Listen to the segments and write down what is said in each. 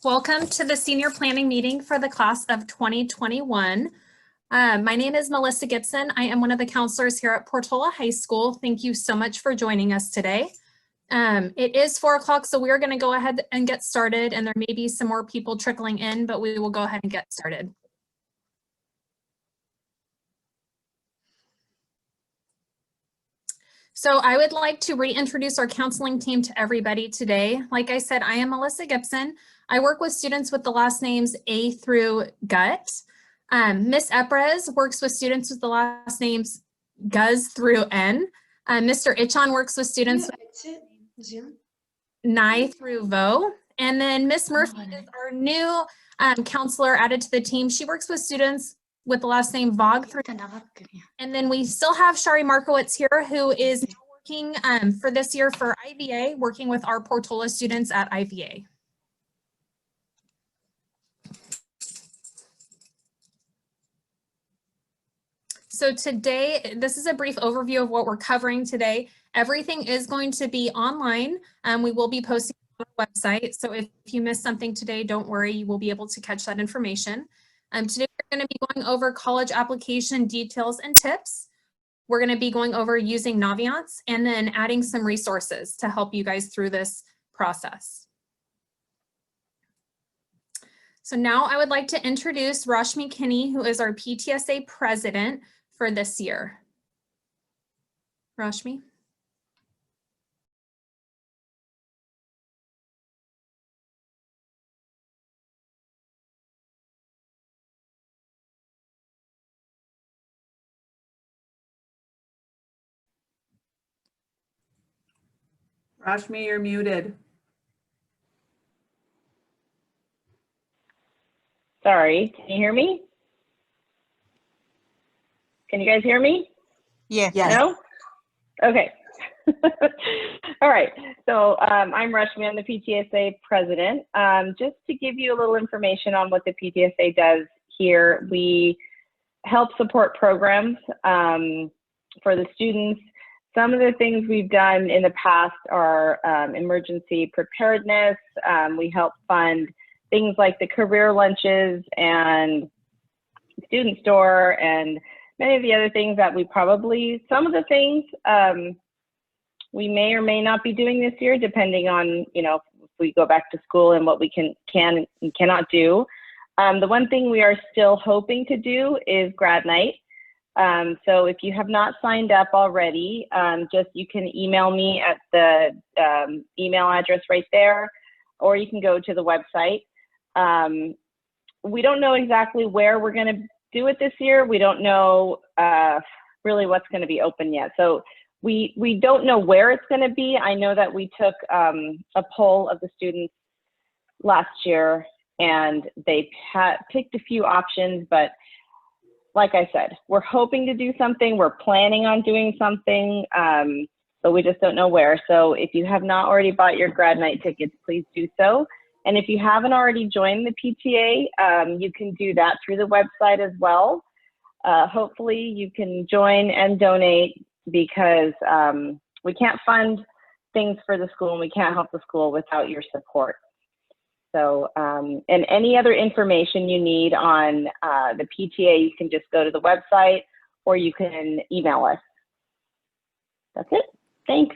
Welcome to the senior planning meeting for the class of 2021. My name is Melissa Gibson. I am one of the counselors here at Portola High School. Thank you so much for joining us today. It is 4 o'clock, so we're going to go ahead and get started, and there may be some more people trickling in, but we will go ahead and get started. So I would like to reintroduce our counseling team to everybody today. Like I said, I am Melissa Gibson. I work with students with the last names A through Gut. Miss Eprez works with students with the last names Guz through N. Mr. Ichon works with students with Nai through Vo. And then Miss Murphy is our new counselor added to the team. She works with students with the last name Vog through. And then we still have Shari Markowitz here, who is working for this year for IVA, working with our Portola students at IVA. So today, this is a brief overview of what we're covering today. Everything is going to be online. We will be posting on our website. So if you missed something today, don't worry, you will be able to catch that information. Today, we're going to be going over college application details and tips. We're going to be going over using Naviance and then adding some resources to help you guys through this process. So now I would like to introduce Rashmi Kinney, who is our PTSA president for this year. Rashmi. Rashmi, you're muted. Sorry, can you hear me? Can you guys hear me? Yes. No? Okay. All right. So I'm Rashmi, I'm the PTSA president. Just to give you a little information on what the PTSA does here, we help support programs for the students. Some of the things we've done in the past are emergency preparedness. We help fund things like the career lunches and student store and many of the other things that we probably, some of the things we may or may not be doing this year, depending on, you know, if we go back to school and what we can and cannot do. The one thing we are still hoping to do is grad night. So if you have not signed up already, just you can email me at the email address right there, or you can go to the website. We don't know exactly where we're going to do it this year. We don't know really what's going to be open yet. So we don't know where it's going to be. I know that we took a poll of the students last year and they picked a few options, but like I said, we're hoping to do something. We're planning on doing something, but we just don't know where. So if you have not already bought your grad night tickets, please do so. And if you haven't already joined the PTA, you can do that through the website as well. Hopefully you can join and donate because we can't fund things for the school and we can't help the school without your support. So, and any other information you need on the PTA, you can just go to the website or you can email us. That's it. Thanks.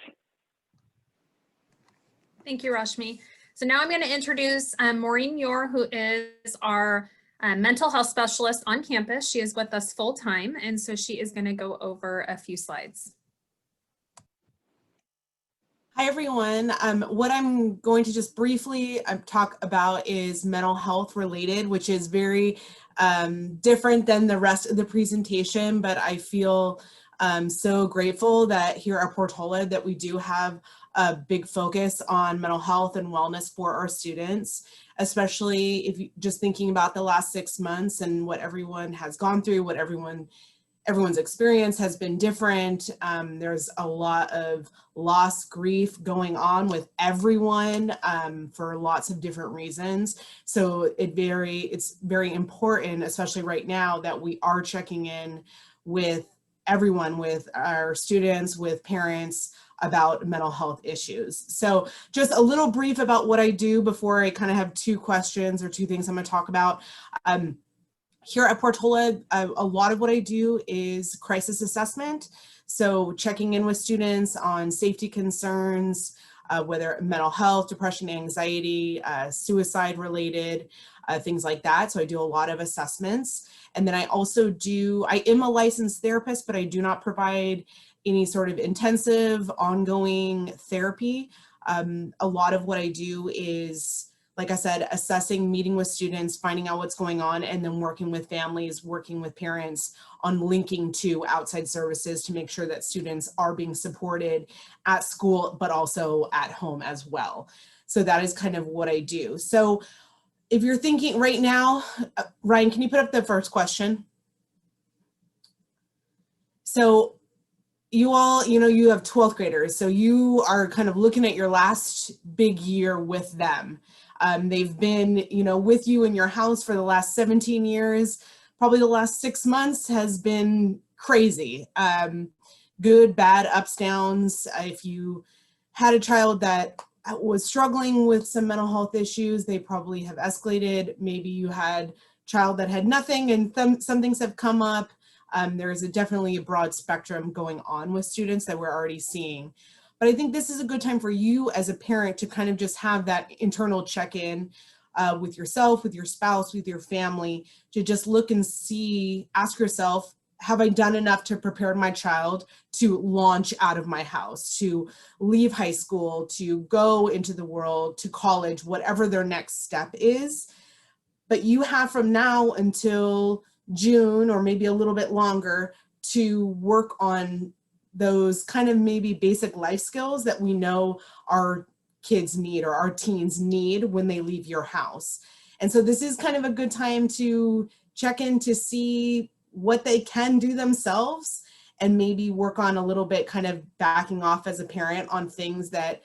Thank you, Rashmi. So now I'm going to introduce Maureen Muir, who is our mental health specialist on campus. She is with us full time, and so she is going to go over a few slides. Hi, everyone. What I'm going to just briefly talk about is mental health related, which is very different than the rest of the presentation, but I feel so grateful that here at Portola that we do have a big focus on mental health and wellness for our students, especially if you just thinking about the last 6 months and what everyone has gone through, what everyone's experience has been different. There's a lot of loss, grief going on with everyone for lots of different reasons. So it's very important, especially right now, that we are checking in with everyone, with our students, with parents, about mental health issues. So just a little brief about what I do before I kind of have two questions or two things I'm going to talk about. Here at Portola, a lot of what I do is crisis assessment. So checking in with students on safety concerns, whether mental health, depression, anxiety, suicide related, things like that. So I do a lot of assessments. And then I also I am a licensed therapist, but I do not provide any sort of intensive ongoing therapy. A lot of what I do is, like I said, assessing, meeting with students, finding out what's going on, and then working with families, working with parents on linking to outside services to make sure that students are being supported at school, but also at home as well. So that is kind of what I do. So if you're thinking right now, Ryan, can you put up the first question? So you all, you have 12th graders, so you are kind of looking at your last big year with them. They've been, with you in your house for the last 17 years. Probably the last 6 months has been crazy. Good, bad, ups, downs. If you had a child that was struggling with some mental health issues, they probably have escalated. Maybe you had a child that had nothing and some things have come up. There's definitely a broad spectrum going on with students that we're already seeing. But I think this is a good time for you as a parent to kind of just have that internal check-in with yourself, with your spouse, with your family, to just look and see, ask yourself, have I done enough to prepare my child to launch out of my house, to leave high school, to go into the world, to college, whatever their next step is. But you have from now until June, or maybe a little bit longer, to work on those kind of maybe basic life skills that we know our kids need or our teens need when they leave your house. And so this is kind of a good time to check in to see what they can do themselves, and maybe work on a little bit kind of backing off as a parent on things that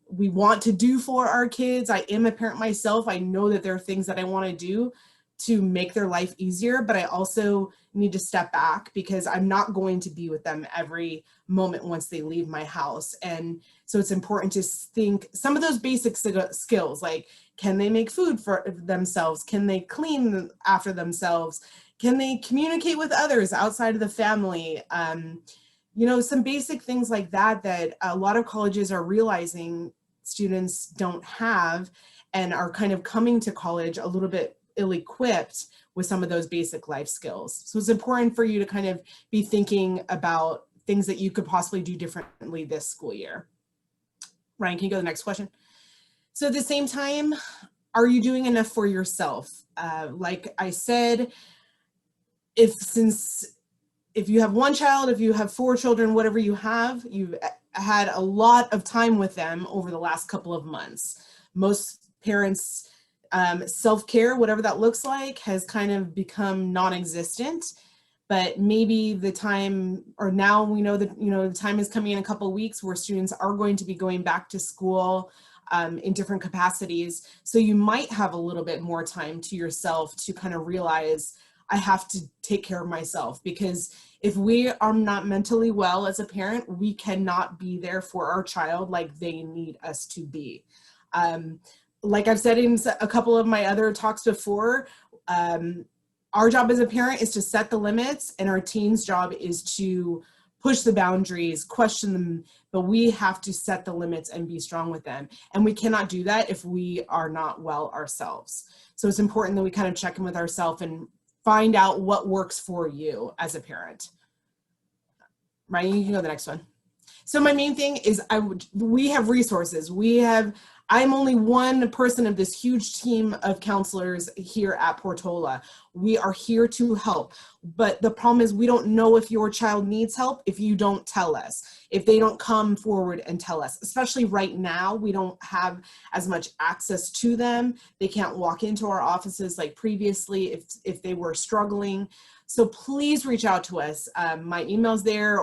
we want to do for our kids. I am a parent myself. I know that there are things that I want to do to make their life easier, but I also need to step back because I'm not going to be with them every moment once they leave my house. And so it's important to think some of those basic skills, like, can they make food for themselves? Can they clean after themselves? Can they communicate with others outside of the family? Some basic things like that that a lot of colleges are realizing students don't have and are kind of coming to college a little bit ill-equipped with some of those basic life skills. So it's important for you to kind of be thinking about things that you could possibly do differently this school year. Ryan, can you go to the next question? So at the same time, are you doing enough for yourself? Like I said, if you have one child, if you have 4 children, whatever you have, you've had a lot of time with them over the last couple of months. Most parents' self-care, whatever that looks like, has kind of become non-existent. But maybe the time, or now we know that the time is coming in a couple of weeks where students are going to be going back to school in different capacities. So you might have a little bit more time to yourself to kind of realize, I have to take care of myself, because if we are not mentally well as a parent, we cannot be there for our child like they need us to be. Like I've said in a couple of my other talks before, our job as a parent is to set the limits, and our teens' job is to push the boundaries, question them, but we have to set the limits and be strong with them. And we cannot do that if we are not well ourselves. So it's important that we kind of check in with ourselves and find out what works for you as a parent. Ryan, you can go to the next one. So my main thing is we have resources. I'm only one person of this huge team of counselors here at Portola. We are here to help. But the problem is we don't know if your child needs help if you don't tell us, if they don't come forward and tell us. Especially right now, we don't have as much access to them. They can't walk into our offices like previously if they were struggling. So please reach out to us. My email's there.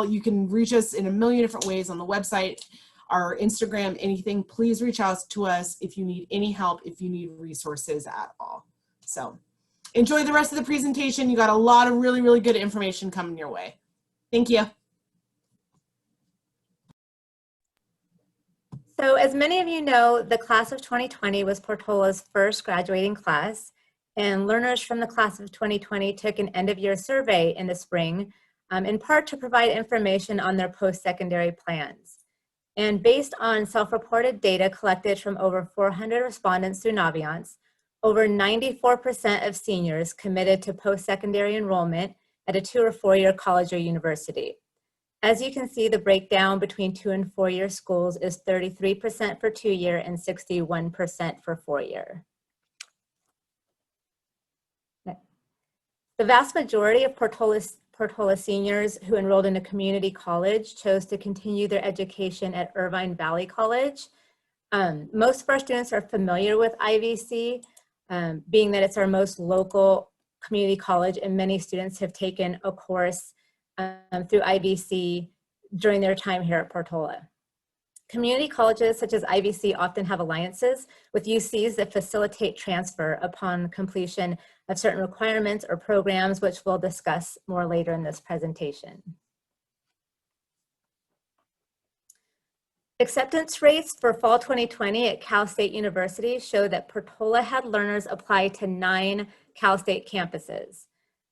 You can reach us in a million different ways on the website, our Instagram, anything. Please reach out to us if you need any help, if you need resources at all. So enjoy the rest of the presentation. You got a lot of really, really good information coming your way. Thank you. So as many of you know, the class of 2020 was Portola's first graduating class, and learners from the class of 2020 took an end-of-year survey in the spring, in part to provide information on their post-secondary plans. And based on self-reported data collected from over 400 respondents through Naviance, over 94% of seniors committed to post-secondary enrollment at a 2 or 4-year college or university. As you can see, the breakdown between 2 and 4-year schools is 33% for 2-year and 61% for 4-year. The vast majority of Portola seniors who enrolled in a community college chose to continue their education at Irvine Valley College. Most of our students are familiar with IVC, being that it's our most local community college, and many students have taken a course through IVC during their time here at Portola. Community colleges such as IVC often have alliances with UCs that facilitate transfer upon completion of certain requirements or programs, which we'll discuss more later in this presentation. Acceptance rates for fall 2020 at Cal State University show that Portola had learners apply to 9 Cal State campuses.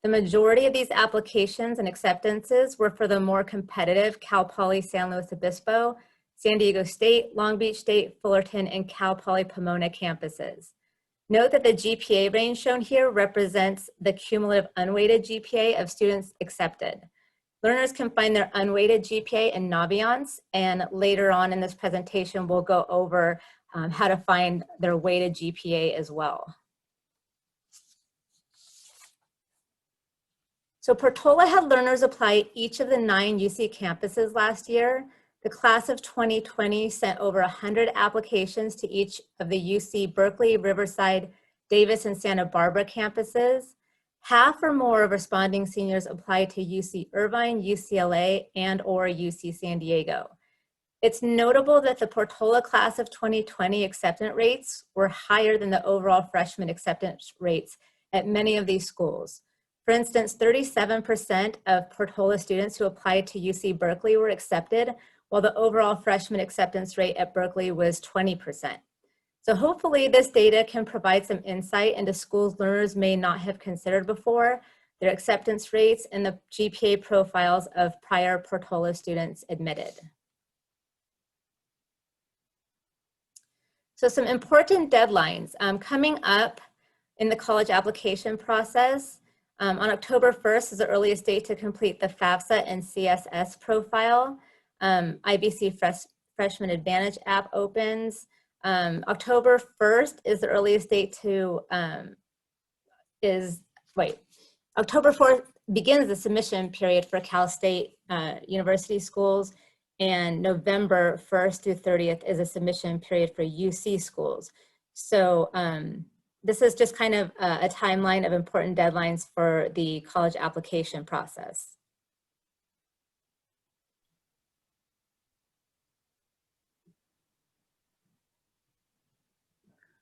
The majority of these applications and acceptances were for the more competitive Cal Poly San Luis Obispo, San Diego State, Long Beach State, Fullerton, and Cal Poly Pomona campuses. Note that the GPA range shown here represents the cumulative unweighted GPA of students accepted. Learners can find their unweighted GPA in Naviance, and later on in this presentation, we'll go over how to find their weighted GPA as well. So Portola had learners apply each of the 9 UC campuses last year. The class of 2020 sent over 100 applications to each of the UC Berkeley, Riverside, Davis, and Santa Barbara campuses. Half or more of responding seniors applied to UC Irvine, UCLA, and/or UC San Diego. It's notable that the Portola class of 2020 acceptance rates were higher than the overall freshman acceptance rates at many of these schools. For instance, 37% of Portola students who applied to UC Berkeley were accepted, while the overall freshman acceptance rate at Berkeley was 20%. So hopefully this data can provide some insight into schools learners may not have considered before, their acceptance rates, and the GPA profiles of prior Portola students admitted. So some important deadlines coming up in the college application process. On October 1st is the earliest date to complete the FAFSA and CSS profile. IBC Freshman Advantage app opens. October 1st is the earliest date to, October 4th begins the submission period for Cal State University schools, and November 1st through 30th is a submission period for UC schools. So this is just kind of a timeline of important deadlines for the college application process.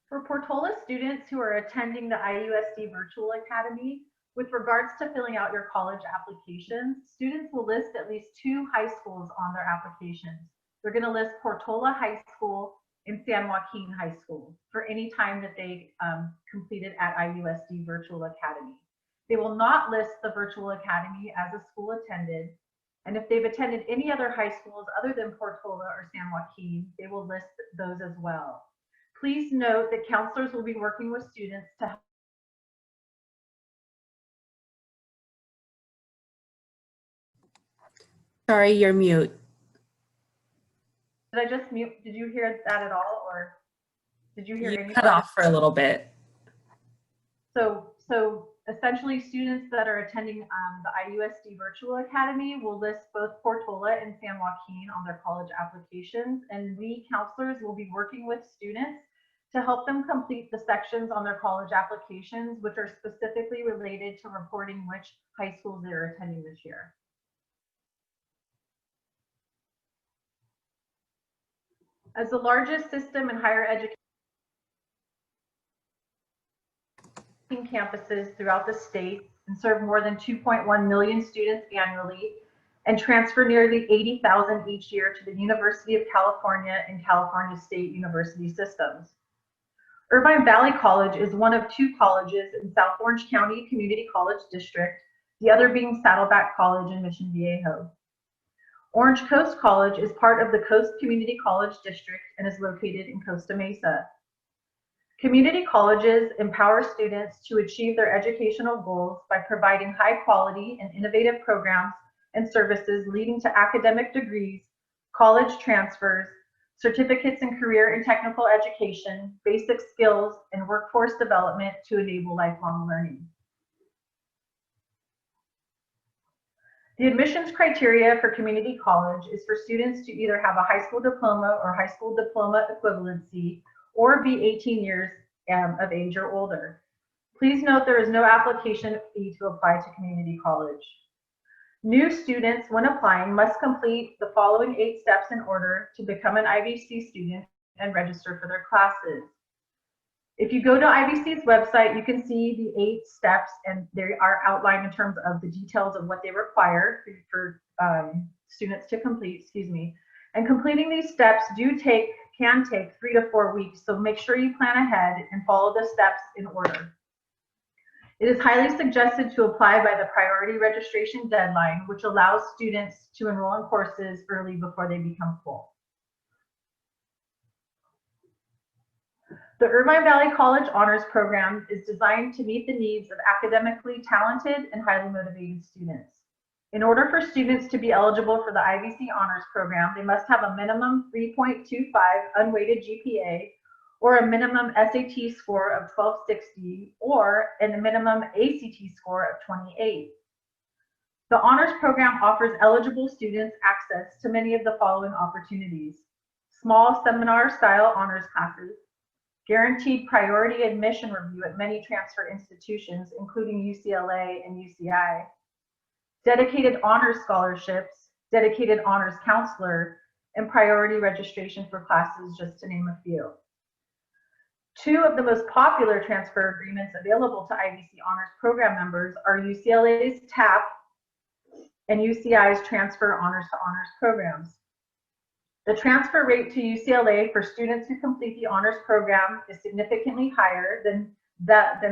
For Portola students who are attending the IUSD Virtual Academy, with regards to filling out your college applications, students will list at least 2 high schools on their applications. They're going to list Portola High School and San Joaquin High School for any time that they completed at IUSD Virtual Academy. They will not list the Virtual Academy as a school attended, and if they've attended any other high schools other than Portola or San Joaquin, they will list those as well. Please note that counselors will be working with students to Sorry, you're mute. Did I just mute? Did you hear that at all, or did you hear any? Cut off for a little bit. So essentially, students that are attending the IUSD Virtual Academy will list both Portola and San Joaquin on their college applications, and we counselors will be working with students to help them complete the sections on their college applications, which are specifically related to reporting which high schools they're attending this year. As the largest system in higher education campuses throughout the state and serve more than 2.1 million students annually, and transfer nearly 80,000 each year to the University of California and California State University systems. Irvine Valley College is one of 2 colleges in South Orange County Community College District, the other being Saddleback College in Mission Viejo. Orange Coast College is part of the Coast Community College District and is located in Costa Mesa. Community colleges empower students to achieve their educational goals by providing high quality and innovative programs and services leading to academic degrees, college transfers, certificates in career and technical education, basic skills, and workforce development to enable lifelong learning. The admissions criteria for community college is for students to either have a high school diploma or high school diploma equivalency or be 18 years of age or older. Please note there is no application fee to apply to community college. New students, when applying, must complete the following 8 steps in order to become an IVC student and register for their classes. If you go to IVC's website, you can see the 8 steps, and they are outlined in terms of the details of what they require for students to complete, And completing these steps can take 3 to 4 weeks, so make sure you plan ahead and follow the steps in order. It is highly suggested to apply by the priority registration deadline, which allows students to enroll in courses early before they become full. The Irvine Valley College Honors Program is designed to meet the needs of academically talented and highly motivated students. In order for students to be eligible for the IVC Honors Program, they must have a minimum 3.25 unweighted GPA or a minimum SAT score of 1260 or a minimum ACT score of 28. The Honors Program offers eligible students access to many of the following opportunities: small seminar-style honors classes, guaranteed priority admission review at many transfer institutions, including UCLA and UCI, dedicated honors scholarships, dedicated honors counselor, and priority registration for classes, just to name a few. 2 of the most popular transfer agreements available to IVC Honors Program members are UCLA's TAP and UCI's Transfer Honors to Honors programs. The transfer rate to UCLA for students who complete the honors program is significantly higher than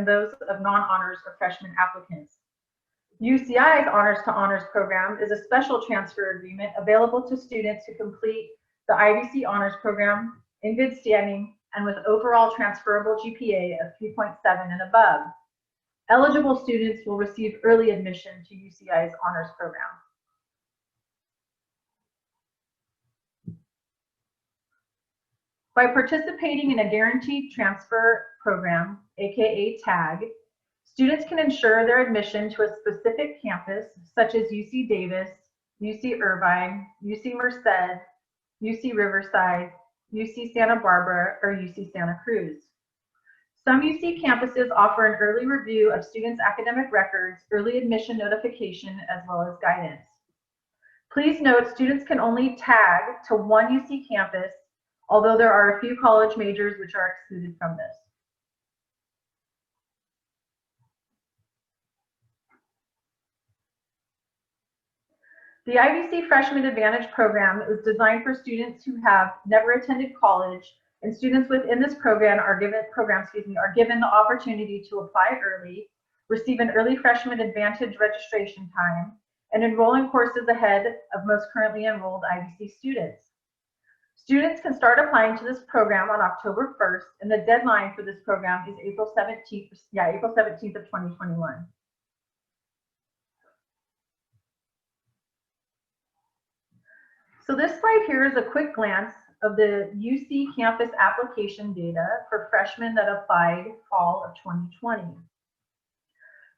those of non-honors or freshman applicants. UCI's Honors to Honors program is a special transfer agreement available to students who complete the IVC Honors program in good standing and with overall transferable GPA of 3.7 and above. Eligible students will receive early admission to UCI's honors program. By participating in a guaranteed transfer program, aka TAG, students can ensure their admission to a specific campus such as UC Davis, UC Irvine, UC Merced, UC Riverside, UC Santa Barbara, or UC Santa Cruz. Some UC campuses offer an early review of students' academic records, early admission notification, as well as guidance. Please note, students can only tag to one UC campus, although there are a few college majors which are excluded from this. The IVC Freshman Advantage program is designed for students who have never attended college, and students within this program are given the opportunity to apply early, receive an early freshman advantage registration time, and enroll in courses ahead of most currently enrolled IVC students. Students can start applying to this program on October 1st, and the deadline for this program is April 17th of 2021. So this slide here is a quick glance of the UC campus application data for freshmen that applied fall of 2020.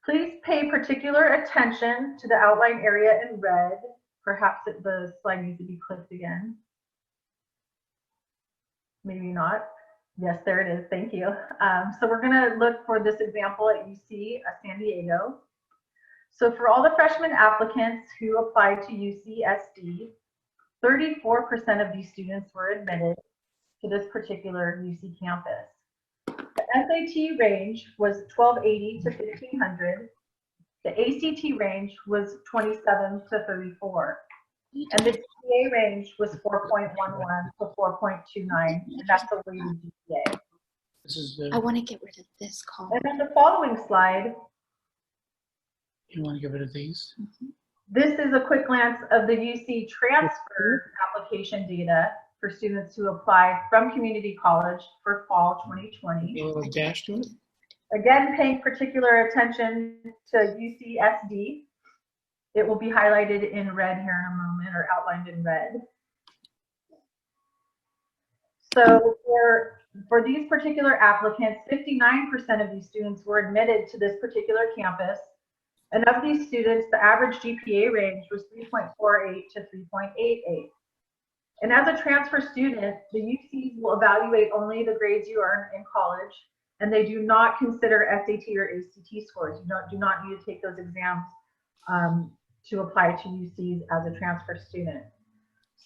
Please pay particular attention to the outline area in red. Perhaps the slide needs to be clicked again. Maybe not. Yes, there it is. Thank you. So we're going to look for this example at UC San Diego. So for all the freshman applicants who applied to UCSD, 34% of these students were admitted to this particular UC campus. The SAT range was 1280 to 1500. The ACT range was 27 to 34. And the GPA range was 4.11 to 4.29, and that's a weighted GPA. This is, I want to get rid of this column. And then the following slide, you want to get rid of these? this is a quick glance of the UC transfer application data for students who applied from community college for fall 2020. A little dash to it? Again, paying particular attention to UCSD. It will be highlighted in red here in a moment, or outlined in red. So for these particular applicants, 59% of these students were admitted to this particular campus. And of these students, the average GPA range was 3.48 to 3.88. And as a transfer student, the UCs will evaluate only the grades you earn in college, and they do not consider SAT or ACT scores. You do not need to take those exams to apply to UCs as a transfer student.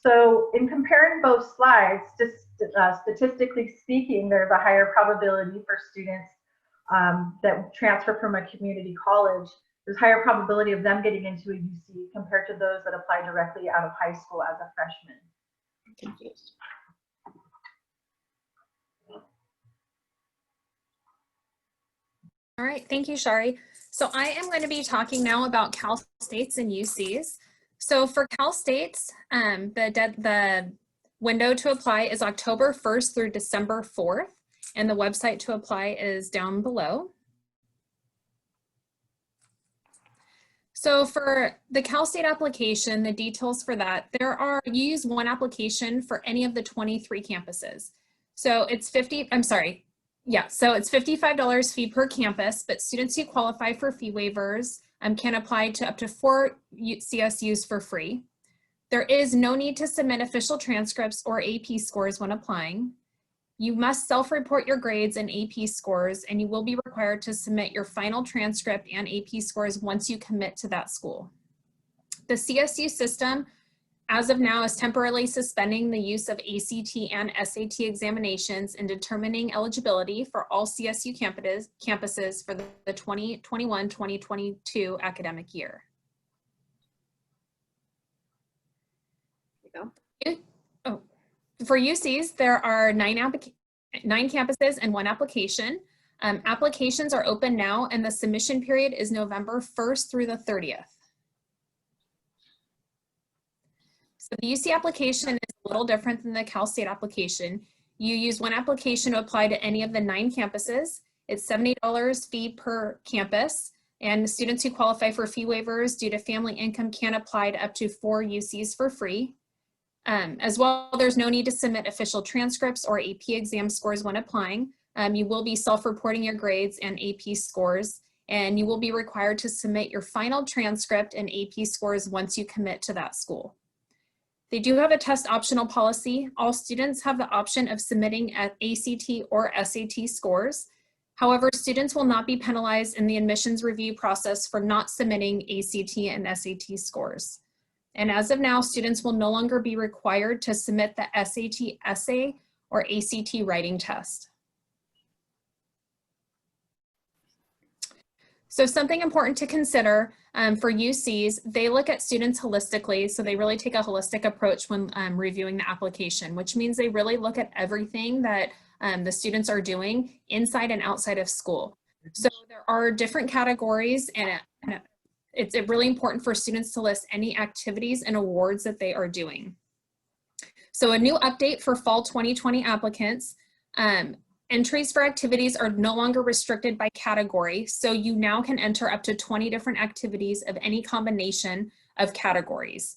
So in comparing both slides, statistically speaking, there's a higher probability for students that transfer from a community college. There's higher probability of them getting into a UC compared to those that apply directly out of high school as a freshman. I'm confused. All right, thank you, Shari. So I am going to be talking now about Cal States and UCs. So for Cal States, the window to apply is October 1st through December 4th, and the website to apply is down below. So for the Cal State application, the details for that, you use one application for any of the 23 campuses. So it's so it's $55 fee per campus, but students who qualify for fee waivers can apply to up to 4 CSUs for free. There is no need to submit official transcripts or AP scores when applying. You must self-report your grades and AP scores, and you will be required to submit your final transcript and AP scores once you commit to that school. The CSU system, as of now, is temporarily suspending the use of ACT and SAT examinations in determining eligibility for all CSU campuses for the 2021-2022 academic year. There you Oh, for UCs, there are 9 campuses and 1 application. Applications are open now, and the submission period is November 1st through the 30th. So the UC application is a little different than the Cal State application. You use one application to apply to any of the 9 campuses. It's $70 fee per campus, and students who qualify for fee waivers due to family income can apply to up to 4 UCs for free. As well, there's no need to submit official transcripts or AP exam scores when applying. You will be self-reporting your grades and AP scores, and you will be required to submit your final transcript and AP scores once you commit to that school. They do have a test optional policy. All students have the option of submitting at ACT or SAT scores. However, students will not be penalized in the admissions review process for not submitting ACT and SAT scores. And as of now, students will no longer be required to submit the SAT essay or ACT writing test. So something important to consider for UCs, they look at students holistically. So they really take a holistic approach when reviewing the application, which means they really look at everything that the students are doing inside and outside of school. So there are different categories, and it's really important for students to list any activities and awards that they are doing. So a new update for fall 2020 applicants, entries for activities are no longer restricted by category. So you now can enter up to 20 different activities of any combination of categories.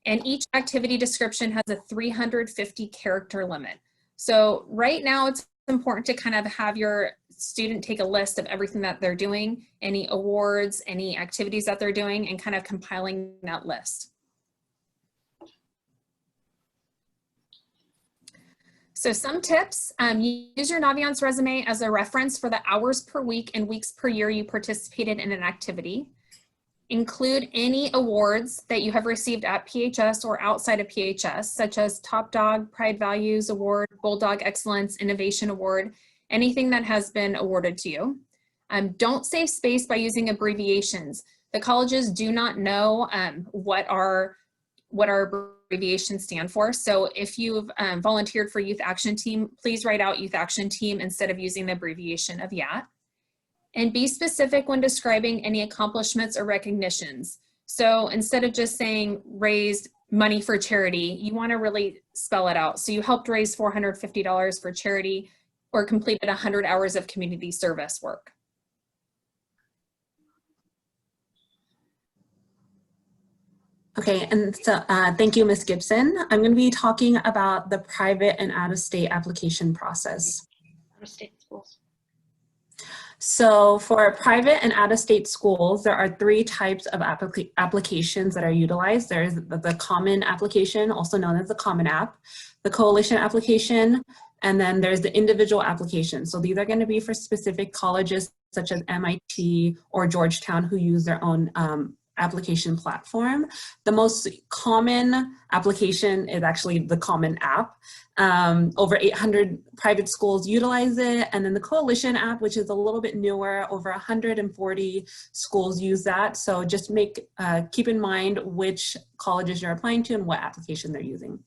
And each activity description has a 350 character limit. So right now it's important to kind of have your student take a list of everything that they're doing, any awards, any activities that they're doing, and kind of compiling that list. So some tips, use your Naviance resume as a reference for the hours per week and weeks per year you participated in an activity. Include any awards that you have received at PHS or outside of PHS, such as Top Dog, Pride Values Award, Bulldog Excellence, Innovation Award, anything that has been awarded to you. Don't save space by using abbreviations. The colleges do not know what our abbreviations stand for. So if you've volunteered for Youth Action Team, please write out Youth Action Team instead of using the abbreviation of YAT. And be specific when describing any accomplishments or recognitions. So instead of just saying raised money for charity, you want to really spell it out. So you helped raise $450 for charity or completed 100 hours of community service work. Okay, and so thank you, Ms. Gibson. I'm going to be talking about the private and out-of-state application process. Out-of-state schools. So for private and out-of-state schools, there are 3 types of applications that are utilized. There's the common application, also known as the Common App, the coalition application, and then there's the individual application. So these are going to be for specific colleges such as MIT or Georgetown who use their own application platform. The most common application is actually the Common App. Over 800 private schools utilize it. And then the Coalition App, which is a little bit newer, over 140 schools use that. So just keep in mind which colleges you're applying to and what application they're using.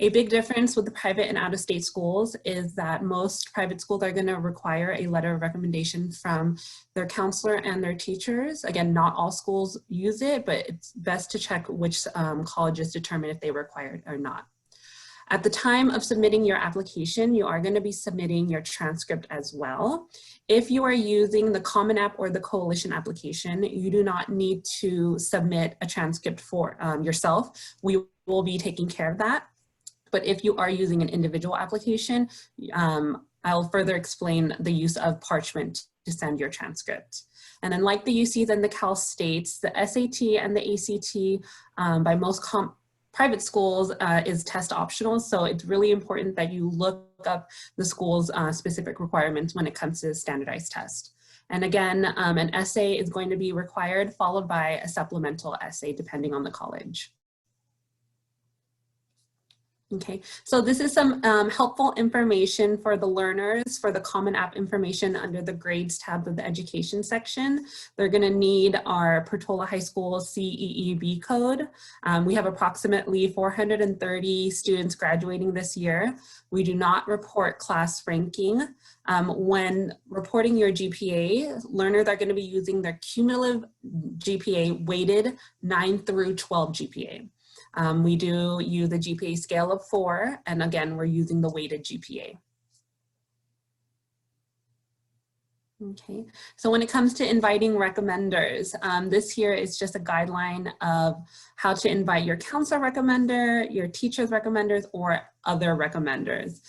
A big difference with the private and out-of-state schools is that most private schools are going to require a letter of recommendation from their counselor and their teachers. Again, not all schools use it, but it's best to check which colleges determine if they require it or not. At the time of submitting your application, you are going to be submitting your transcript as well. If you are using the Common App or the Coalition application, you do not need to submit a transcript for yourself. We will be taking care of that. But if you are using an individual application, I'll further explain the use of parchment to send your transcript. And then like the UCs and the Cal States, the SAT and the ACT by most private schools is test optional. So it's really important that you look up the school's specific requirements when it comes to standardized test. And again, an essay is going to be required, followed by a supplemental essay depending on the college. Okay, so this is some helpful information for the learners for the Common App information under the grades tab of the education section. They're going to need our Portola High School CEEB code. We have approximately 430 students graduating this year. We do not report class ranking. When reporting your GPA, learners are going to be using their cumulative GPA weighted 9 through 12 GPA. We do use a GPA scale of 4, and again, we're using the weighted GPA. Okay, so when it comes to inviting recommenders, this here is just a guideline of how to invite your counselor recommender, your teacher's recommenders, or other recommenders.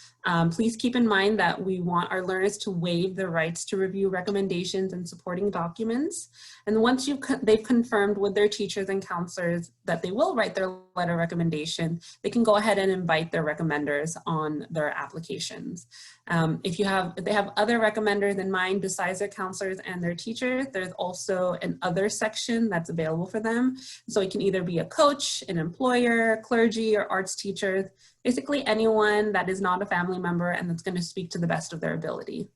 Please keep in mind that we want our learners to waive the rights to review recommendations and supporting documents. And once they've confirmed with their teachers and counselors that they will write their letter of recommendation, they can go ahead and invite their recommenders on their applications. If they have other recommenders in mind besides their counselors and their teachers, there's also an other section that's available for them. So it can either be a coach, an employer, clergy, or arts teachers, basically anyone that is not a family member and that's going to speak to the best of their ability.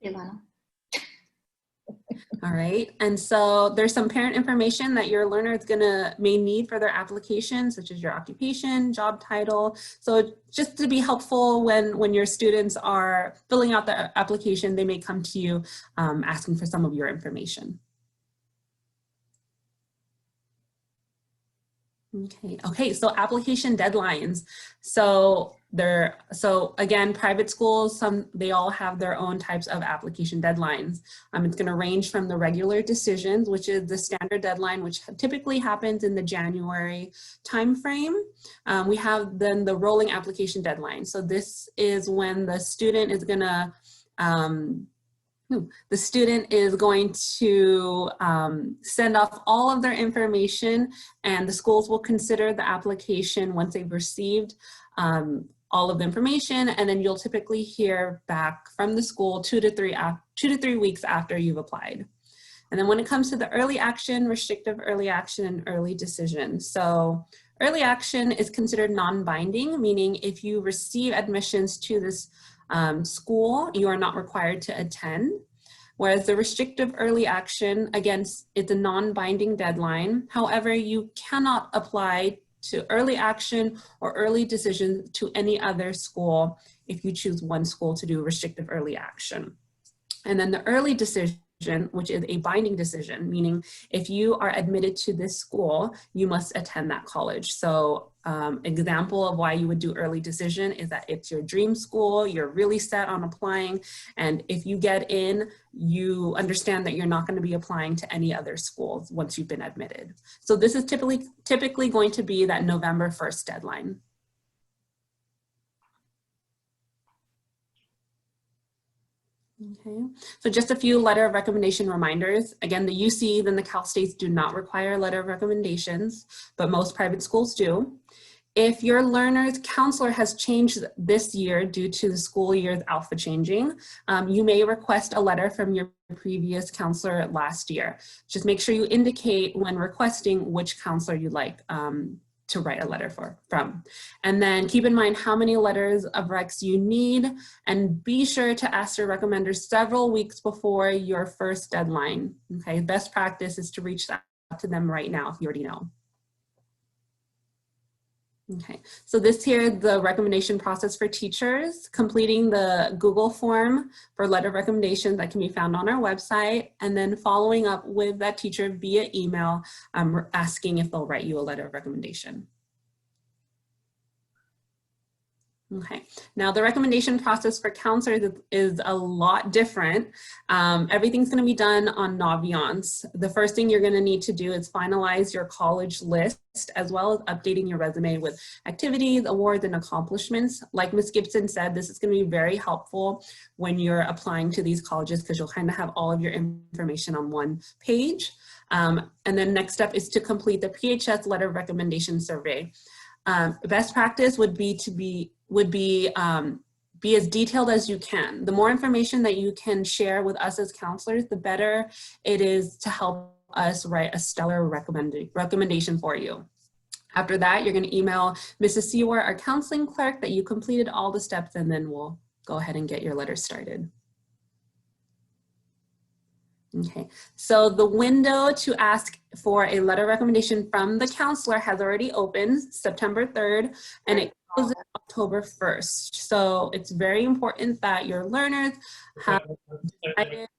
Ilana. All right, and so there's some parent information that your learner is may need for their application, such as your occupation, job title. So just to be helpful when your students are filling out the application, they may come to you asking for some of your information. Okay, so application deadlines. So again, private schools, they all have their own types of application deadlines. It's going to range from the regular decisions, which is the standard deadline, which typically happens in the January timeframe. We have then the rolling application deadline. So this is when the student is going to send off all of their information, and the schools will consider the application once they've received all of the information, and then you'll typically hear back from the school 2 to 3 weeks after you've applied. And then when it comes to the early action, restrictive early action, and early decision. So early action is considered non-binding, meaning if you receive admissions to this school, you are not required to attend. Whereas the restrictive early action, again, it's a non-binding deadline. However, you cannot apply to early action or early decision to any other school if you choose one school to do restrictive early action. And then the early decision, which is a binding decision, meaning if you are admitted to this school, you must attend that college. So example of why you would do early decision is that it's your dream school, you're really set on applying, and if you get in, you understand that you're not going to be applying to any other schools once you've been admitted. So this is typically going to be that November 1st deadline. Okay, so just a few letter of recommendation reminders. Again, the UC and the Cal States do not require letter of recommendations, but most private schools do. If your learner's counselor has changed this year due to the school year's alpha changing, you may request a letter from your previous counselor last year. Just make sure you indicate when requesting which counselor you'd like to write a letter from. And then keep in mind how many letters of recs you need, and be sure to ask your recommenders several weeks before your first deadline. Okay, best practice is to reach out to them right now if you already know. Okay, so this here, the recommendation process for teachers, completing the Google form for letter of recommendation that can be found on our website, and then following up with that teacher via email, asking if they'll write you a letter of recommendation. Okay, now the recommendation process for counselors is a lot different. Everything's going to be done on Naviance. The first thing you're going to need to do is finalize your college list, as well as updating your resume with activities, awards, and accomplishments. Like Ms. Gibson said, this is going to be very helpful when you're applying to these colleges because you'll kind of have all of your information on one page. And then next step is to complete the PHS letter of recommendation survey. Best practice would be to be as detailed as you can. The more information that you can share with us as counselors, the better it is to help us write a stellar recommendation for you. After that, you're going to email Mrs. Seward, our counseling clerk, that you completed all the steps, and then we'll go ahead and get your letter started. Okay, so the window to ask for a letter of recommendation from the counselor has already opened September 3rd, and it closes October 1st. So it's very important that your learners have decided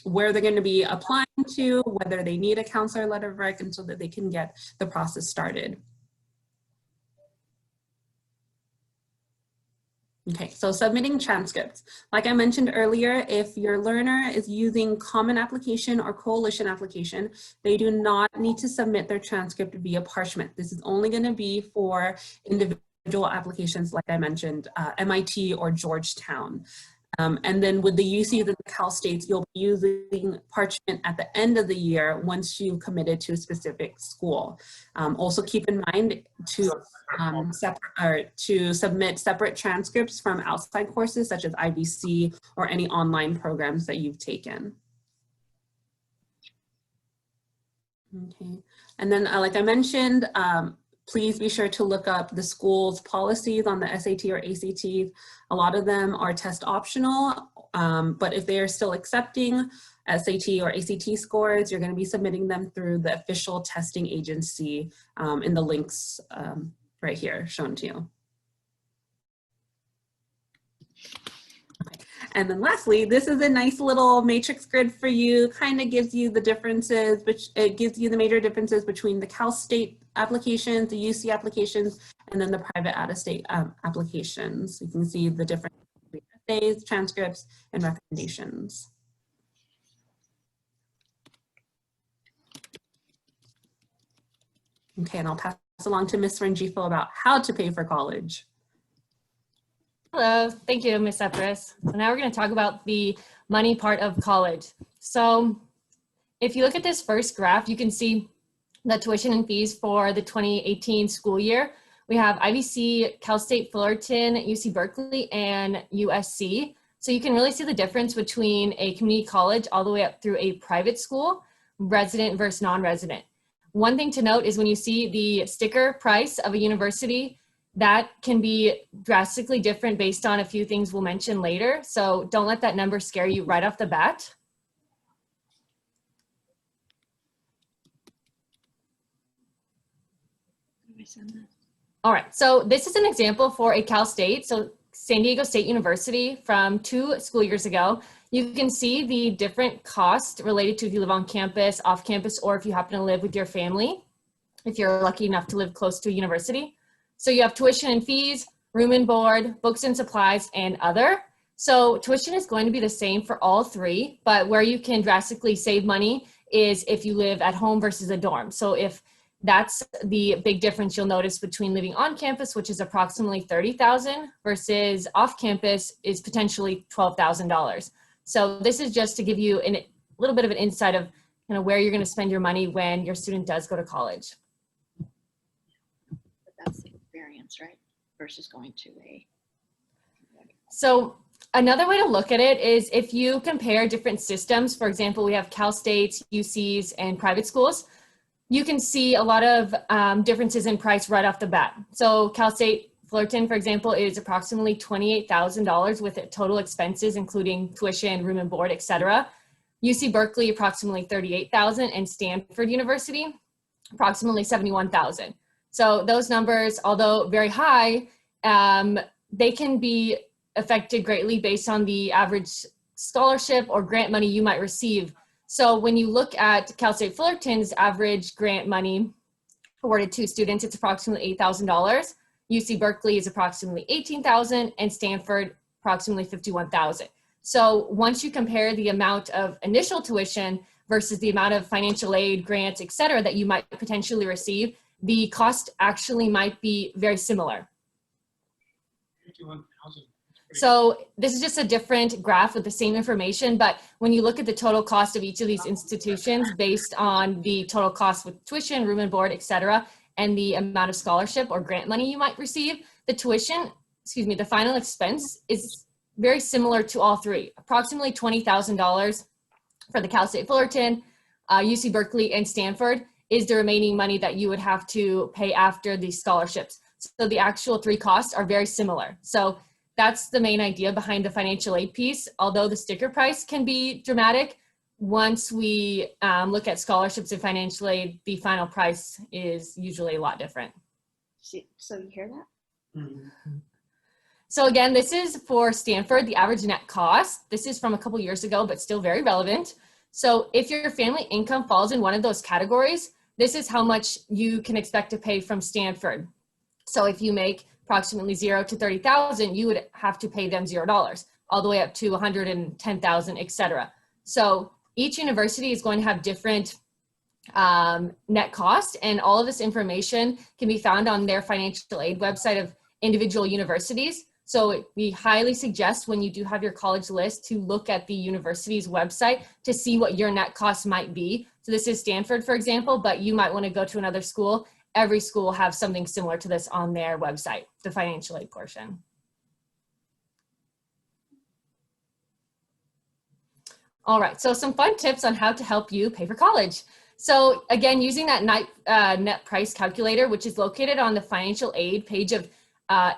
where they're going to be applying to, whether they need a counselor letter of rec, and so that they can get the process started. Okay, so submitting transcripts. Like I mentioned earlier, if your learner is using Common Application or Coalition Application, they do not need to submit their transcript via parchment. This is only going to be for individual applications, like I mentioned, MIT or Georgetown. And then with the UC and the Cal States, you'll be using parchment at the end of the year once you've committed to a specific school. Also keep in mind to submit separate transcripts from outside courses such as IVC or any online programs that you've taken. Okay, and then like I mentioned, please be sure to look up the school's policies on the SAT or ACT. A lot of them are test optional, but if they are still accepting SAT or ACT scores, you're going to be submitting them through the official testing agency in the links right here shown to you. Okay. And then lastly, this is a nice little matrix grid for you, kind of gives you the differences, but it gives you the major differences between the Cal State applications, the UC applications, and then the private out-of-state applications. You can see the different essays, transcripts, and recommendations. Okay, and I'll pass along to Ms. Rengifo about how to pay for college. Hello, thank you, Ms. Epres. So now we're going to talk about the money part of college. So if you look at this first graph, you can see the tuition and fees for the 2018 school year. We have IVC, Cal State Fullerton, UC Berkeley, and USC. So you can really see the difference between a community college all the way up through a private school, resident versus non-resident. One thing to note is when you see the sticker price of a university, that can be drastically different based on a few things we'll mention later. So don't let that number scare you right off the bat. All right, so this is an example for a Cal State, so San Diego State University from 2 school years ago. You can see the different costs related to if you live on campus, off campus, or if you happen to live with your family, if you're lucky enough to live close to a university. So you have tuition and fees, room and board, books and supplies, and other. So tuition is going to be the same for all 3, but where you can drastically save money is if you live at home versus a dorm. So if that's the big difference you'll notice between living on campus, which is approximately $30,000, versus off campus is potentially $12,000. So this is just to give you a little bit of an insight of kind of where you're going to spend your money when your student does go to college. But that's the variance, right? Versus going to a. So another way to look at it is if you compare different systems, for example, we have Cal States, UCs, and private schools. You can see a lot of differences in price right off the bat. So Cal State Fullerton, for example, is approximately $28,000 with total expenses, including tuition, room and board, etc. UC Berkeley, approximately $38,000, and Stanford University, approximately $71,000. So those numbers, although very high, they can be affected greatly based on the average scholarship or grant money you might receive. So when you look at Cal State Fullerton's average grant money awarded to students, it's approximately $8,000. UC Berkeley is approximately $18,000, and Stanford approximately $51,000. So once you compare the amount of initial tuition versus the amount of financial aid, grants, et cetera, that you might potentially receive, the cost actually might be very similar. 51,000. So this is just a different graph with the same information, but when you look at the total cost of each of these institutions based on the total cost with tuition, room and board, et cetera, and the amount of scholarship or grant money you might receive, the final expense is very similar to all 3, approximately $20,000 for the Cal State Fullerton, UC Berkeley, and Stanford is the remaining money that you would have to pay after the scholarships. So the actual 3 costs are very similar. So that's the main idea behind the financial aid piece. Although the sticker price can be dramatic, once we look at scholarships and financial aid, the final price is usually a lot different. So you hear that? Mm-hmm. So again, this is for Stanford, the average net cost. This is from a couple years ago, but still very relevant. So if your family income falls in one of those categories, this is how much you can expect to pay from Stanford. So if you make approximately $0 to $30,000, you would have to pay them $0, all the way up to $110,000, et cetera. So each university is going to have different net cost, and all of this information can be found on their financial aid website of individual universities. So we highly suggest when you do have your college list to look at the university's website to see what your net cost might be. So this is Stanford, for example, but you might want to go to another school. Every school will have something similar to this on their website, the financial aid portion. All right, so some fun tips on how to help you pay for college. So again, using that net price calculator, which is located on the financial aid page of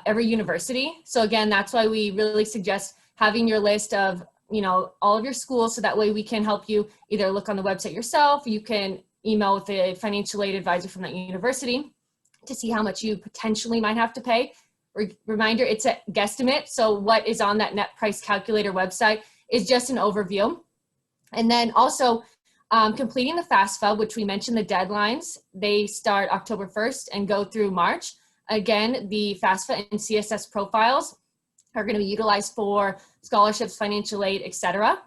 every university. So again, that's why we really suggest having your list of, all of your schools, so that way we can help you either look on the website yourself, you can email with a financial aid advisor from that university to see how much you potentially might have to pay. Reminder, it's a guesstimate. So what is on that net price calculator website is just an overview. And then also completing the FAFSA, which we mentioned the deadlines, they start October 1st and go through March. Again, the FAFSA and CSS profiles are going to be utilized for scholarships, financial aid, etc.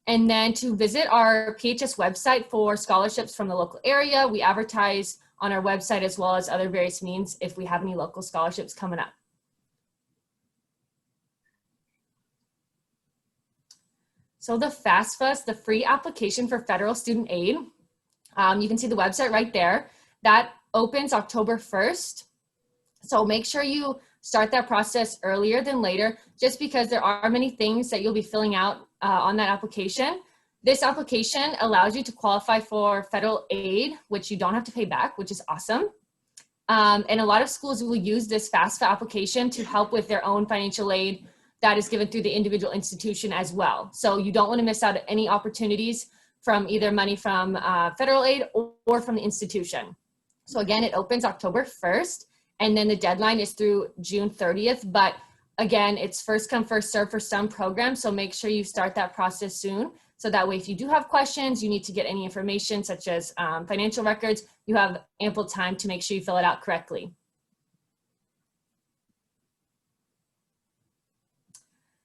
And then to visit our PHS website for scholarships from the local area. We advertise on our website as well as other various means if we have any local scholarships coming up. So the FAFSA, the free application for federal student aid. You can see the website right there. That opens October 1st. So make sure you start that process earlier than later, just because there are many things that you'll be filling out on that application. This application allows you to qualify for federal aid, which you don't have to pay back, which is awesome. And a lot of schools will use this FAFSA application to help with their own financial aid that is given through the individual institution as well. So you don't want to miss out on any opportunities from either money from federal aid or from the institution. So again, it opens October 1st, and then the deadline is through June 30th. But again, it's first come, first serve for some programs. So make sure you start that process soon. So that way, if you do have questions, you need to get any information such as financial records, you have ample time to make sure you fill it out correctly.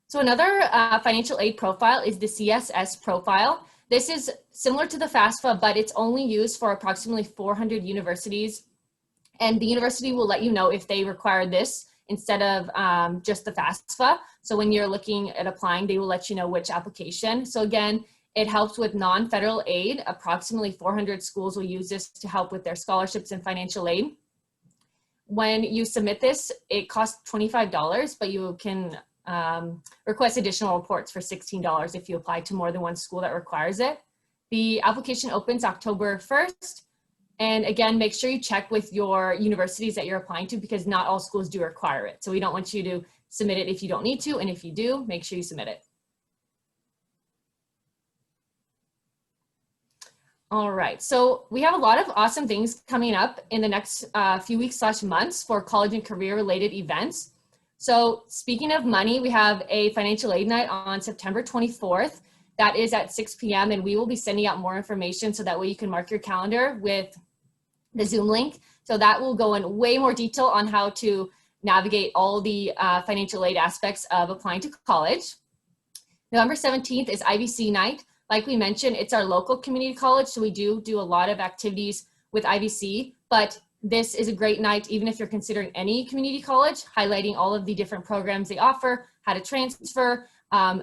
So another financial aid profile is the CSS profile. This is similar to the FAFSA, but it's only used for approximately 400 universities. And the university will let you know if they require this instead of just the FAFSA. So when you're looking at applying, they will let you know which application. So again, it helps with non-federal aid. Approximately 400 schools will use this to help with their scholarships and financial aid. When you submit this, it costs $25, but you can request additional reports for $16 if you apply to more than one school that requires it. The application opens October 1st. And again, make sure you check with your universities that you're applying to because not all schools do require it. So we don't want you to submit it if you don't need to. And if you do, make sure you submit it. All right, so we have a lot of awesome things coming up in the next few weeks / months for college and career related events. So speaking of money, we have a financial aid night on September 24th. That is at 6 p.m. and we will be sending out more information so that way you can mark your calendar with the Zoom link. So that will go in way more detail on how to navigate all the financial aid aspects of applying to college. November 17th is IVC night. Like we mentioned, it's our local community college, so we do a lot of activities with IVC, but this is a great night, even if you're considering any community college, highlighting all of the different programs they offer, how to transfer,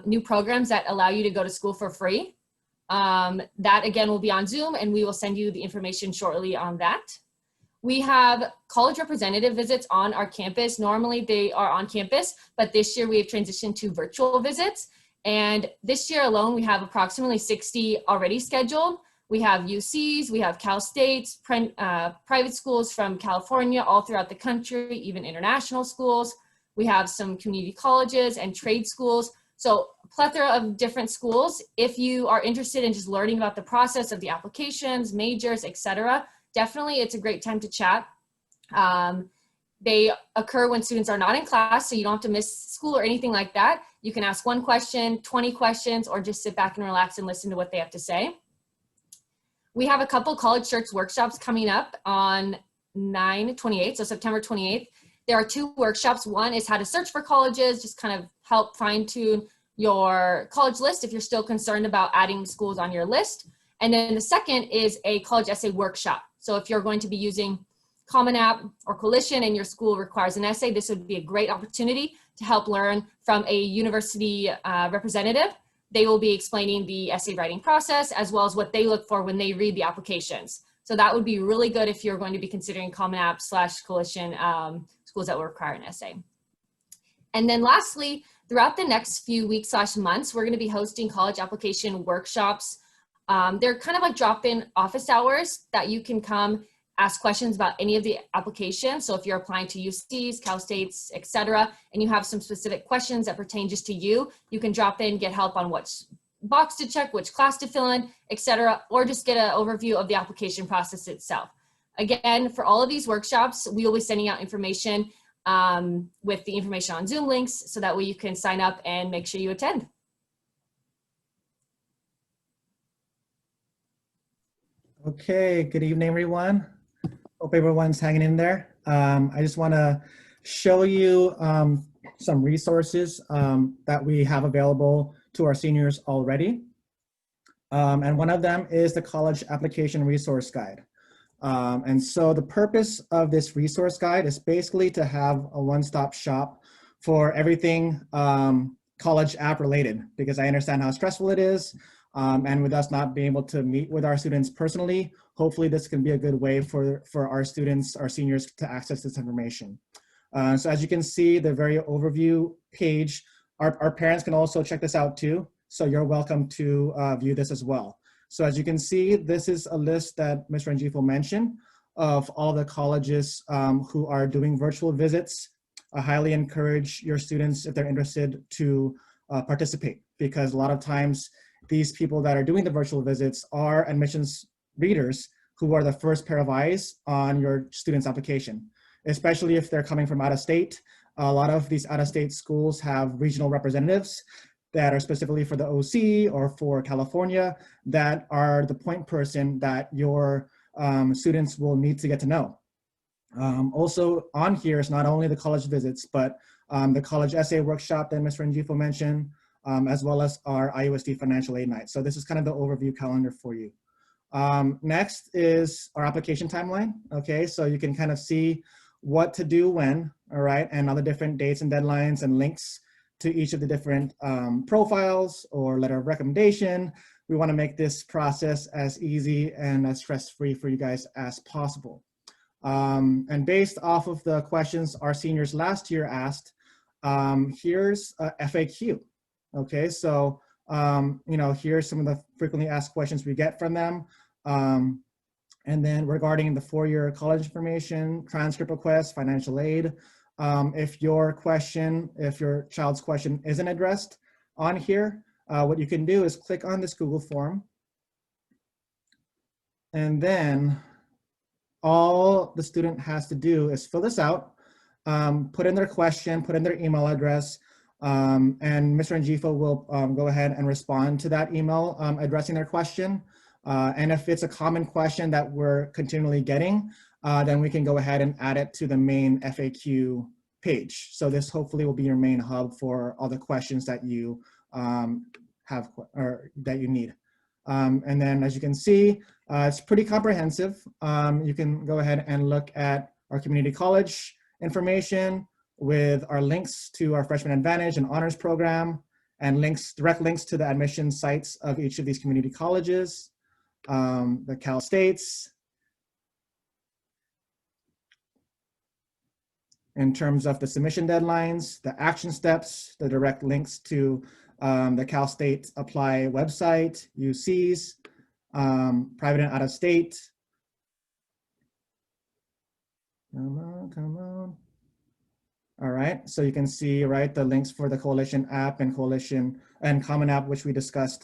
new programs that allow you to go to school for free. That again will be on Zoom, and we will send you the information shortly on that. We have college representative visits on our campus. Normally they are on campus, but this year we have transitioned to virtual visits. And this year alone, we have approximately 60 already scheduled. We have UCs, we have Cal States, private schools from California, all throughout the country, even international schools. We have some community colleges and trade schools. So a plethora of different schools. If you are interested in just learning about the process of the applications, majors, etc., definitely it's a great time to chat. They occur when students are not in class, so you don't have to miss school or anything like that. You can ask one question, 20 questions, or just sit back and relax and listen to what they have to say. We have a couple college search workshops coming up on 9/28, so September 28th. There are 2 workshops. One is how to search for colleges, just kind of help fine tune your college list if you're still concerned about adding schools on your list. And then the second is a college essay workshop. So if you're going to be using Common App or Coalition and your school requires an essay, this would be a great opportunity to help learn from a university representative. They will be explaining the essay writing process as well as what they look for when they read the applications. So that would be really good if you're going to be considering Common App / Coalition schools that will require an essay. And then lastly, throughout the next few weeks / months, we're going to be hosting college application workshops. They're kind of like drop-in office hours that you can come ask questions about any of the applications. So if you're applying to UCs, Cal States, etc., and you have some specific questions that pertain just to you, you can drop in, get help on which box to check, which class to fill in, etc., or just get an overview of the application process itself. Again, for all of these workshops, we will be sending out information with the information on Zoom links, so that way you can sign up and make sure you attend. Okay, good evening, everyone. Hope everyone's hanging in there. I just want to show you some resources that we have available to our seniors already. And one of them is the College Application Resource Guide. And so the purpose of this resource guide is basically to have a one-stop shop for everything college app related, because I understand how stressful it is. And with us not being able to meet with our students personally, hopefully this can be a good way for our students, our seniors, to access this information. So as you can see, the very overview page, our parents can also check this out too. So you're welcome to view this as well. So as you can see, this is a list that Ms. Rengifo mentioned of all the colleges who are doing virtual visits. I highly encourage your students, if they're interested, to participate, because a lot of times these people that are doing the virtual visits are admissions readers who are the first pair of eyes on your student's application, especially if they're coming from out of state. A lot of these out of state schools have regional representatives that are specifically for the OC or for California that are the point person that your students will need to get to know. Also on here is not only the college visits, but the college essay workshop that Ms. Rengifo mentioned, as well as our IUSD financial aid night. So this is kind of the overview calendar for you. Next is our application timeline. Okay, so you can kind of see what to do when, all right, and all the different dates and deadlines and links to each of the different profiles or letter of recommendation. We want to make this process as easy and as stress-free for you guys as possible. And based off of the questions our seniors last year asked, here's a FAQ. Okay, so you know, here's some of the frequently asked questions we get from them. And then regarding the four-year college information, transcript requests, financial aid, if your child's question isn't addressed on here, what you can do is click on this Google form, and then all the student has to do is fill this out, put in their question, put in their email address, and Mr. Ngifo will go ahead and respond to that email addressing their question. And if it's a common question that we're continually getting, then we can go ahead and add it to the main FAQ page. So this hopefully will be your main hub for all the questions that you have or that you need. And then as you can see, it's pretty comprehensive. You can go ahead and look at our community college information with our links to our Freshman Advantage and Honors Program, and direct links to the admission sites of each of these community colleges, the Cal States. In terms of the submission deadlines, the action steps, the direct links to the Cal State Apply website, UCs, private and out of state. Come on, come on. All right, so you can see, right, the links for the Coalition app and Coalition and Common App, which we discussed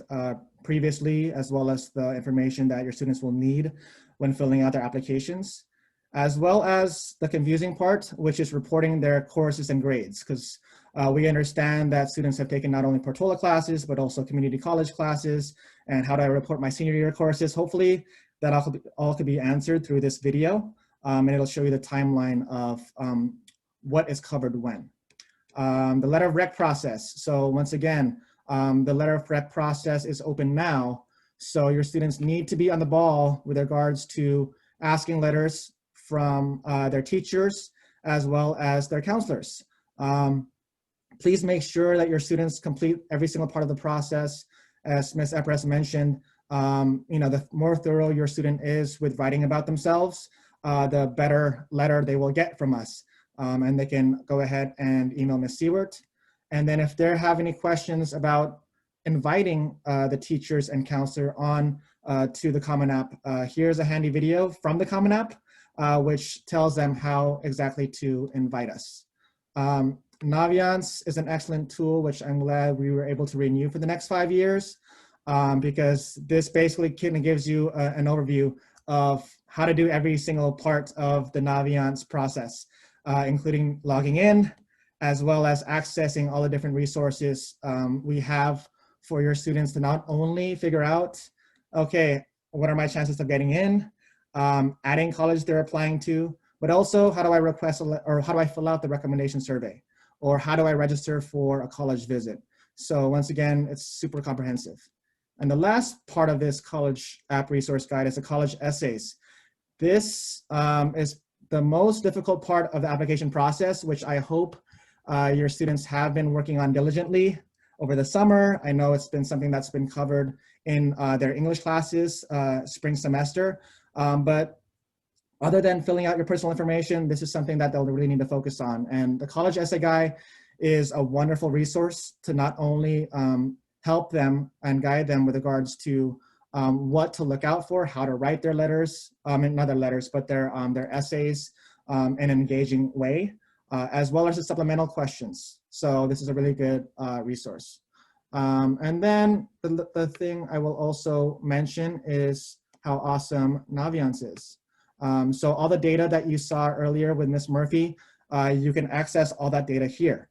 previously, as well as the information that your students will need when filling out their applications, as well as the confusing part, which is reporting their courses and grades, because we understand that students have taken not only Portola classes, but also community college classes, and how do I report my senior year courses? Hopefully that all could be answered through this video, and it'll show you the timeline of what is covered when. The letter of rec process. So once again, the letter of rec process is open now. So your students need to be on the ball with regards to asking letters from their teachers as well as their counselors. Please make sure that your students complete every single part of the process. As Ms. Epres mentioned, you know, the more thorough your student is with writing about themselves, the better letter they will get from us. And they can go ahead and email Ms. Seward. And then if they have any questions about inviting the teachers and counselor on to the Common App, here's a handy video from the Common App, which tells them how exactly to invite us. Naviance is an excellent tool, which I'm glad we were able to renew for the next 5 years, because this basically kind of gives you an overview of how to do every single part of the Naviance process, including logging in, as well as accessing all the different resources we have for your students to not only figure out, okay, what are my chances of getting in, adding college they're applying to, but also how do I request or how do I fill out the recommendation survey, or how do I register for a college visit? So once again, it's super comprehensive. And the last part of this college app resource guide is the college essays. This is the most difficult part of the application process, which I hope your students have been working on diligently over the summer. I know it's been something that's been covered in their English classes spring semester, but other than filling out your personal information, this is something that they'll really need to focus on. And the College Essay Guide is a wonderful resource to not only help them and guide them with regards to what to look out for, how to write their letters, not their letters, but their essays in an engaging way, as well as the supplemental questions. So this is a really good resource. And then the thing I will also mention is how awesome Naviance is. So all the data that you saw earlier with Ms. Murphy, you can access all that data here.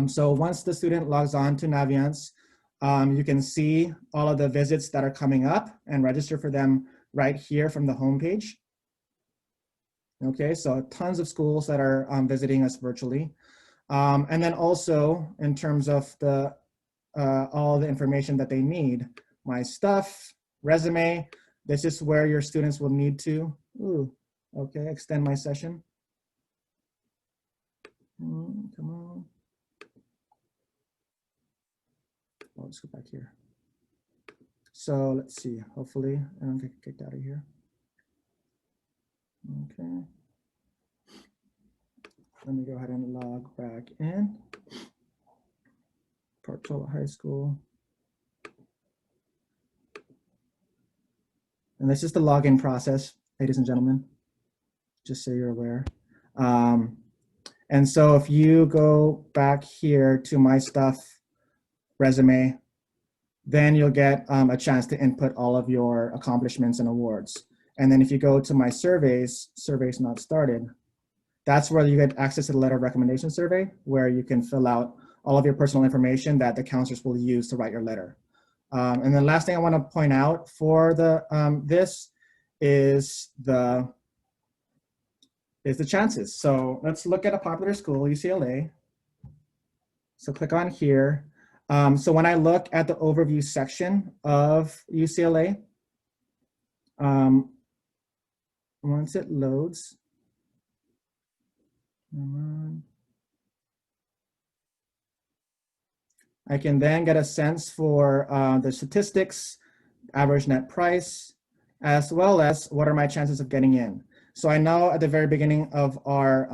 So once the student logs on to Naviance, you can see all of the visits that are coming up and register for them right here from the homepage. Okay, so tons of schools that are visiting us virtually. And then also in terms of the all the information that they need, my stuff, resume, this is where your students will need to, extend my session. Come on. Oh, let's go back here. So let's see, hopefully I don't get kicked out of here. Okay. Let me go ahead and log back in. Portola High School. And this is the login process, ladies and gentlemen, just so you're aware. And so if you go back here to my stuff, resume, then you'll get a chance to input all of your accomplishments and awards. And then if you go to my surveys, surveys not started, that's where you get access to the letter of recommendation survey, where you can fill out all of your personal information that the counselors will use to write your letter. And the last thing I want to point out for the this is the chances. So let's look at a popular school, UCLA. So click on here. So when I look at the overview section of UCLA, once it loads, I can then get a sense for the statistics, average net price, as well as what are my chances of getting in. So I know at the very beginning of our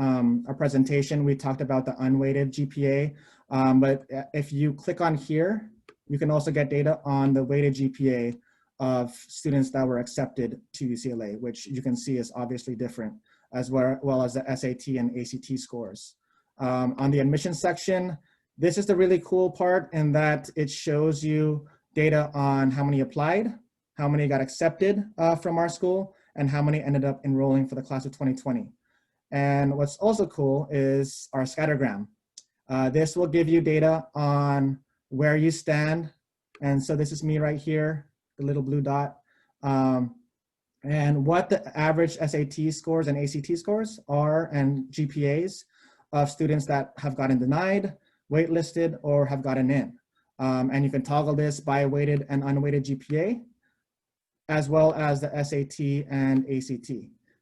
presentation, we talked about the unweighted GPA, but if you click on here, you can also get data on the weighted GPA of students that were accepted to UCLA, which you can see is obviously different, as well as the SAT and ACT scores. On the admissions section, this is the really cool part in that it shows you data on how many applied, how many got accepted from our school, and how many ended up enrolling for the class of 2020. And what's also cool is our scattergram. This will give you data on where you stand. And so this is me right here, the little blue dot. And what the average SAT scores and ACT scores are and GPAs of students that have gotten denied, waitlisted, or have gotten in. And you can toggle this by weighted and unweighted GPA, as well as the SAT and ACT.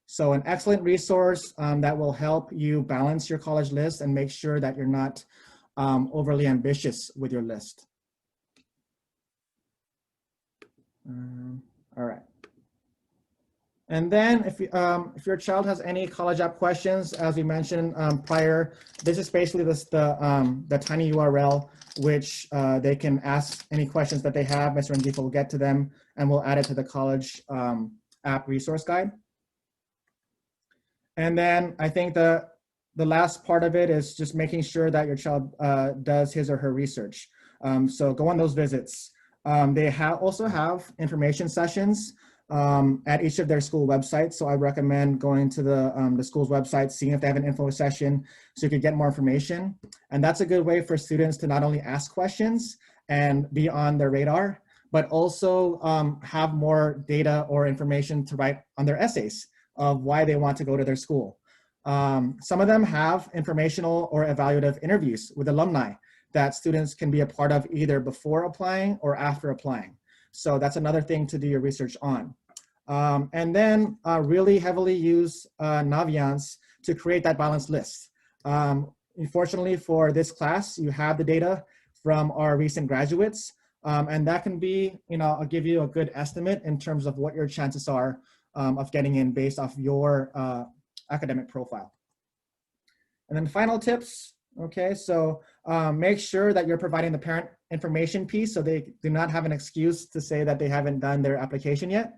So an excellent resource that will help you balance your college list and make sure that you're not overly ambitious with your list. All right. And then if your child has any college app questions, as we mentioned prior, this is basically the tiny URL which they can ask any questions that they have. Mr. Rangifa will get to them and we'll add it to the college app resource guide. And then I think the last part of it is just making sure that your child does his or her research. So go on those visits. They also have information sessions at each of their school websites. So I recommend going to the school's website, seeing if they have an info session so you could get more information. And that's a good way for students to not only ask questions and be on their radar, but also have more data or information to write on their essays of why they want to go to their school. Some of them have informational or evaluative interviews with alumni that students can be a part of either before applying or after applying. So that's another thing to do your research on. And then really heavily use Naviance to create that balanced list. Unfortunately for this class, you have the data from our recent graduates, and that can be, I'll give you a good estimate in terms of what your chances are of getting in based off your academic profile. And then final tips, Okay, so make sure that you're providing the parent information piece so they do not have an excuse to say that they haven't done their application yet.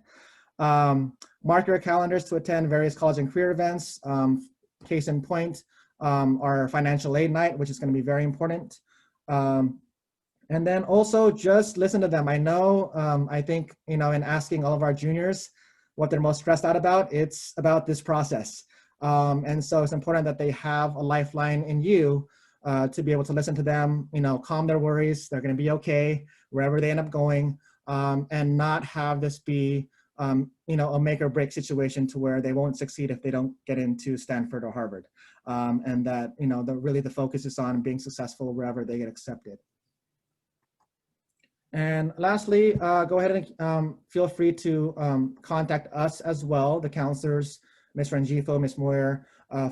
Mark your calendars to attend various college and career events. Case in point, our financial aid night, which is going to be very important. And then also just listen to them. I know, I think, in asking all of our juniors what they're most stressed out about, it's about this process. And so it's important that they have a lifeline in you to be able to listen to them, calm their worries. They're going to be okay wherever they end up going, and not have this be, a make or break situation to where they won't succeed if they don't get into Stanford or Harvard. And that, really the focus is on being successful wherever they get accepted. And lastly, go ahead and feel free to contact us as well, the counselors, Ms. Rangifo, Ms. Moyer,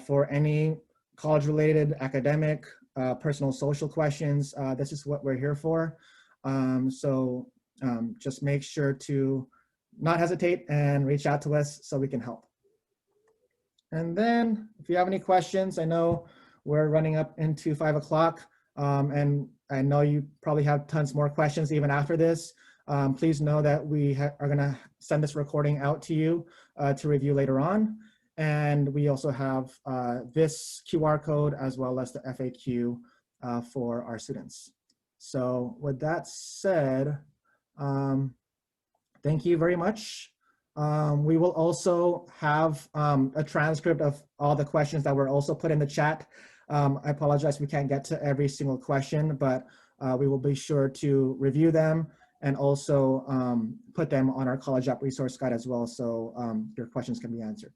for any college-related, academic, personal, social questions. This is what we're here for. So just make sure to not hesitate and reach out to us so we can help. And then if you have any questions, I know we're running up into 5 o'clock, and I know you probably have tons more questions even after this. Please know that we are gonna send this recording out to you to review later on. And we also have this QR code as well as the FAQ for our students. So with that said, thank you very much. We will also have a transcript of all the questions that were also put in the chat. I apologize, we can't get to every single question, but we will be sure to review them and also put them on our College App Resource Guide as well, so your questions can be answered.